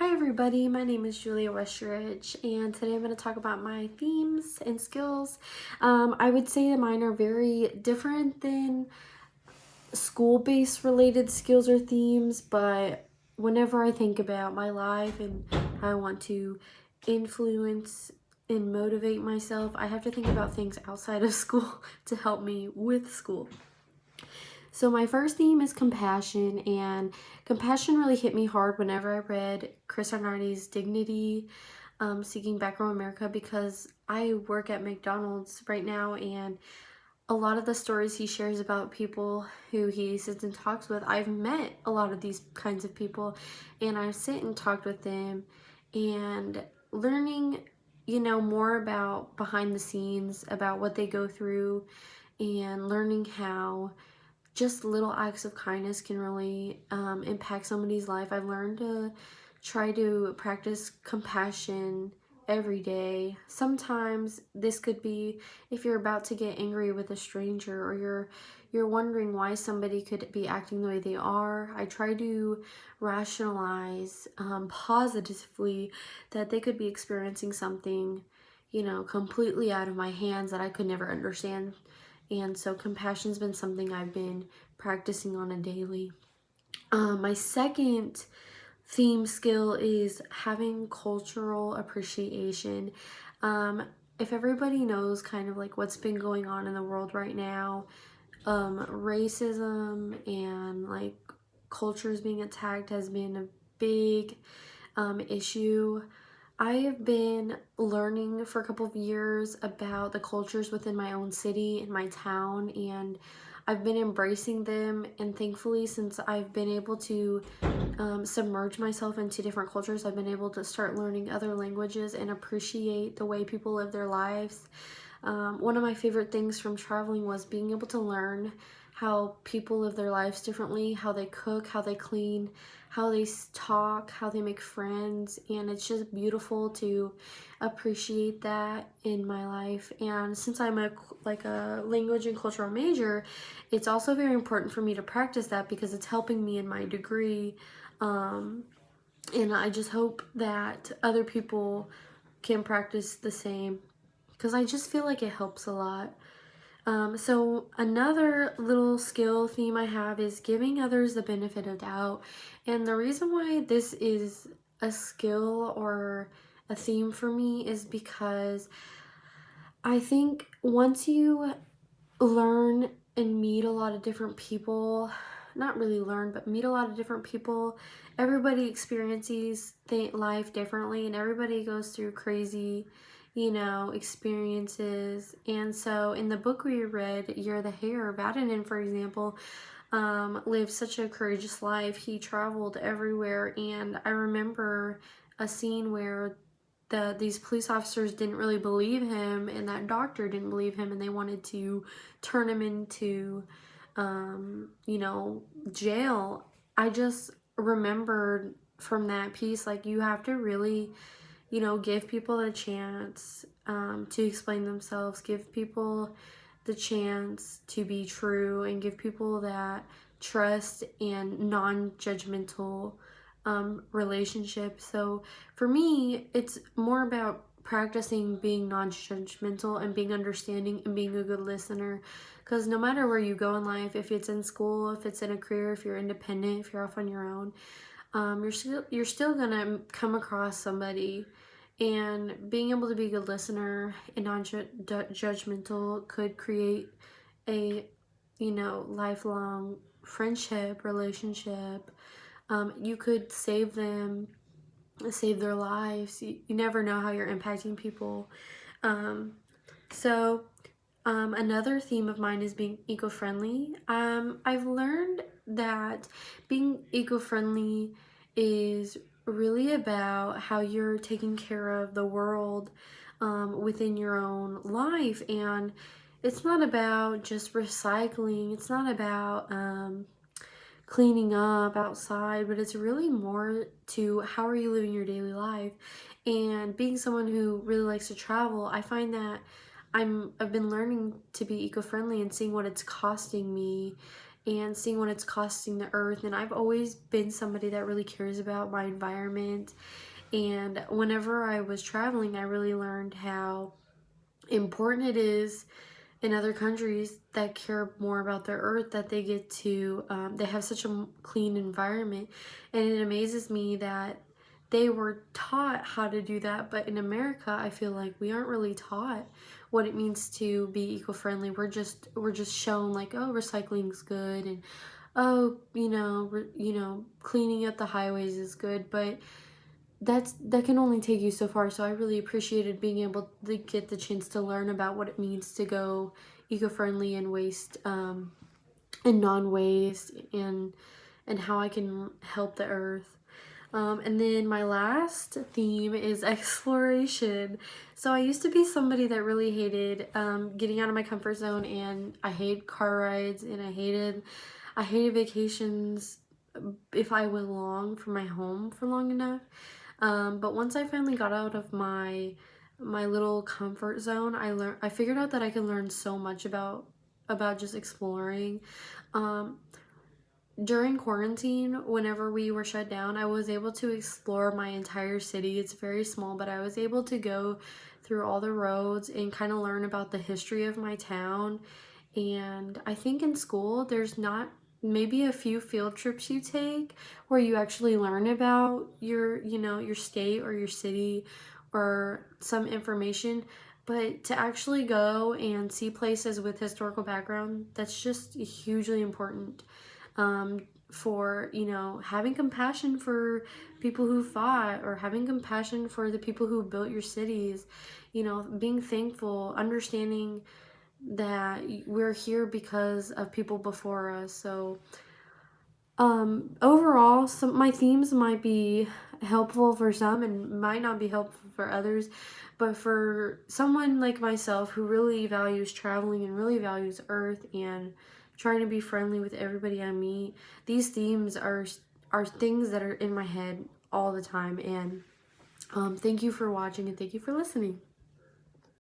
Hi everybody, my name is Julia Westridge and today I'm going to talk about my themes and skills. I would say that mine are very different than school-based related skills or themes, but whenever I think about my life and how I want to influence and motivate myself, I have to think about things outside of school to help me with school. So my first theme is compassion, and compassion really hit me hard whenever I read Chris Arnardi's Dignity, Seeking Backrow America, because I work at McDonald's right now, and a lot of the stories he shares about people who he sits and talks with, I've met a lot of these kinds of people, and I've sit and talked with them, and learning, more about behind the scenes, about what they go through, and learning how just little acts of kindness can really impact somebody's life. I've learned to try to practice compassion every day. Sometimes this could be if you're about to get angry with a stranger, or you're wondering why somebody could be acting the way they are. I try to rationalize positively that they could be experiencing something, completely out of my hands that I could never understand. And so compassion's been something I've been practicing on a daily. My second theme skill is having cultural appreciation. Um, if everybody knows kind of like what's been going on in the world right now, racism and like cultures being attacked has been a big issue. I have been learning for a couple of years about the cultures within my own city and my town, and I've been embracing them. And thankfully, since I've been able to submerge myself into different cultures, I've been able to start learning other languages and appreciate the way people live their lives. One of my favorite things from traveling was being able to learn how people live their lives differently, how they cook, how they clean, how they talk, how they make friends, and it's just beautiful to appreciate that in my life. And since I'm a language and cultural major, it's also very important for me to practice that because it's helping me in my degree. And I just hope that other people can practice the same because I just feel like it helps a lot. So another little skill theme I have is giving others the benefit of doubt. And the reason why this is a skill or a theme for me is because I think once you learn and meet a lot of different people, not really learn, but meet a lot of different people, everybody experiences life differently, and everybody goes through crazy, experiences. And so in the book we read, You're the Hare, Vatanen, for example, lived such a courageous life. He traveled everywhere, and I remember a scene where these police officers didn't really believe him, and that doctor didn't believe him, and they wanted to turn him into, jail. I just remembered from that piece, like, you have to really, give people a chance to explain themselves, give people the chance to be true, and give people that trust and non-judgmental relationship. So for me, it's more about practicing being non-judgmental and being understanding and being a good listener, because no matter where you go in life, if it's in school, if it's in a career, if you're independent, if you're off on your own, you're still gonna come across somebody, and being able to be a good listener and non-judgmental could create a lifelong friendship relationship. You could save them, save their lives. You never know how you're impacting people. Um, so another theme of mine is being eco-friendly. I've learned that being eco-friendly is really about how you're taking care of the world within your own life. And it's not about just recycling. It's not about cleaning up outside, but it's really more to how are you living your daily life. And being someone who really likes to travel, I find that I've been learning to be eco-friendly and seeing what it's costing me and seeing what it's costing the earth. And I've always been somebody that really cares about my environment. And whenever I was traveling, I really learned how important it is in other countries that care more about their earth, that they get to, they have such a clean environment. And it amazes me that they were taught how to do that, but in America I feel like we aren't really taught what it means to be eco-friendly. We're just shown like, oh, recycling's good, and oh, cleaning up the highways is good, but that can only take you so far. So I really appreciated being able to get the chance to learn about what it means to go eco-friendly and waste, and non-waste, and how I can help the earth. And then my last theme is exploration. So I used to be somebody that really hated, getting out of my comfort zone, and I hate car rides, and I hated vacations if I went long from my home for long enough. But once I finally got out of my little comfort zone, I figured out that I can learn so much about just exploring. Um, During quarantine, whenever we were shut down, I was able to explore my entire city. It's very small, but I was able to go through all the roads and kind of learn about the history of my town. And I think in school, there's not maybe a few field trips you take where you actually learn about your state or your city or some information. But to actually go and see places with historical background, that's just hugely important, for, having compassion for people who fought, or having compassion for the people who built your cities, being thankful, understanding that we're here because of people before us. So, overall, some my themes might be helpful for some and might not be helpful for others, but for someone like myself who really values traveling and really values Earth and trying to be friendly with everybody I meet, these themes are things that are in my head all the time. And thank you for watching, and thank you for listening.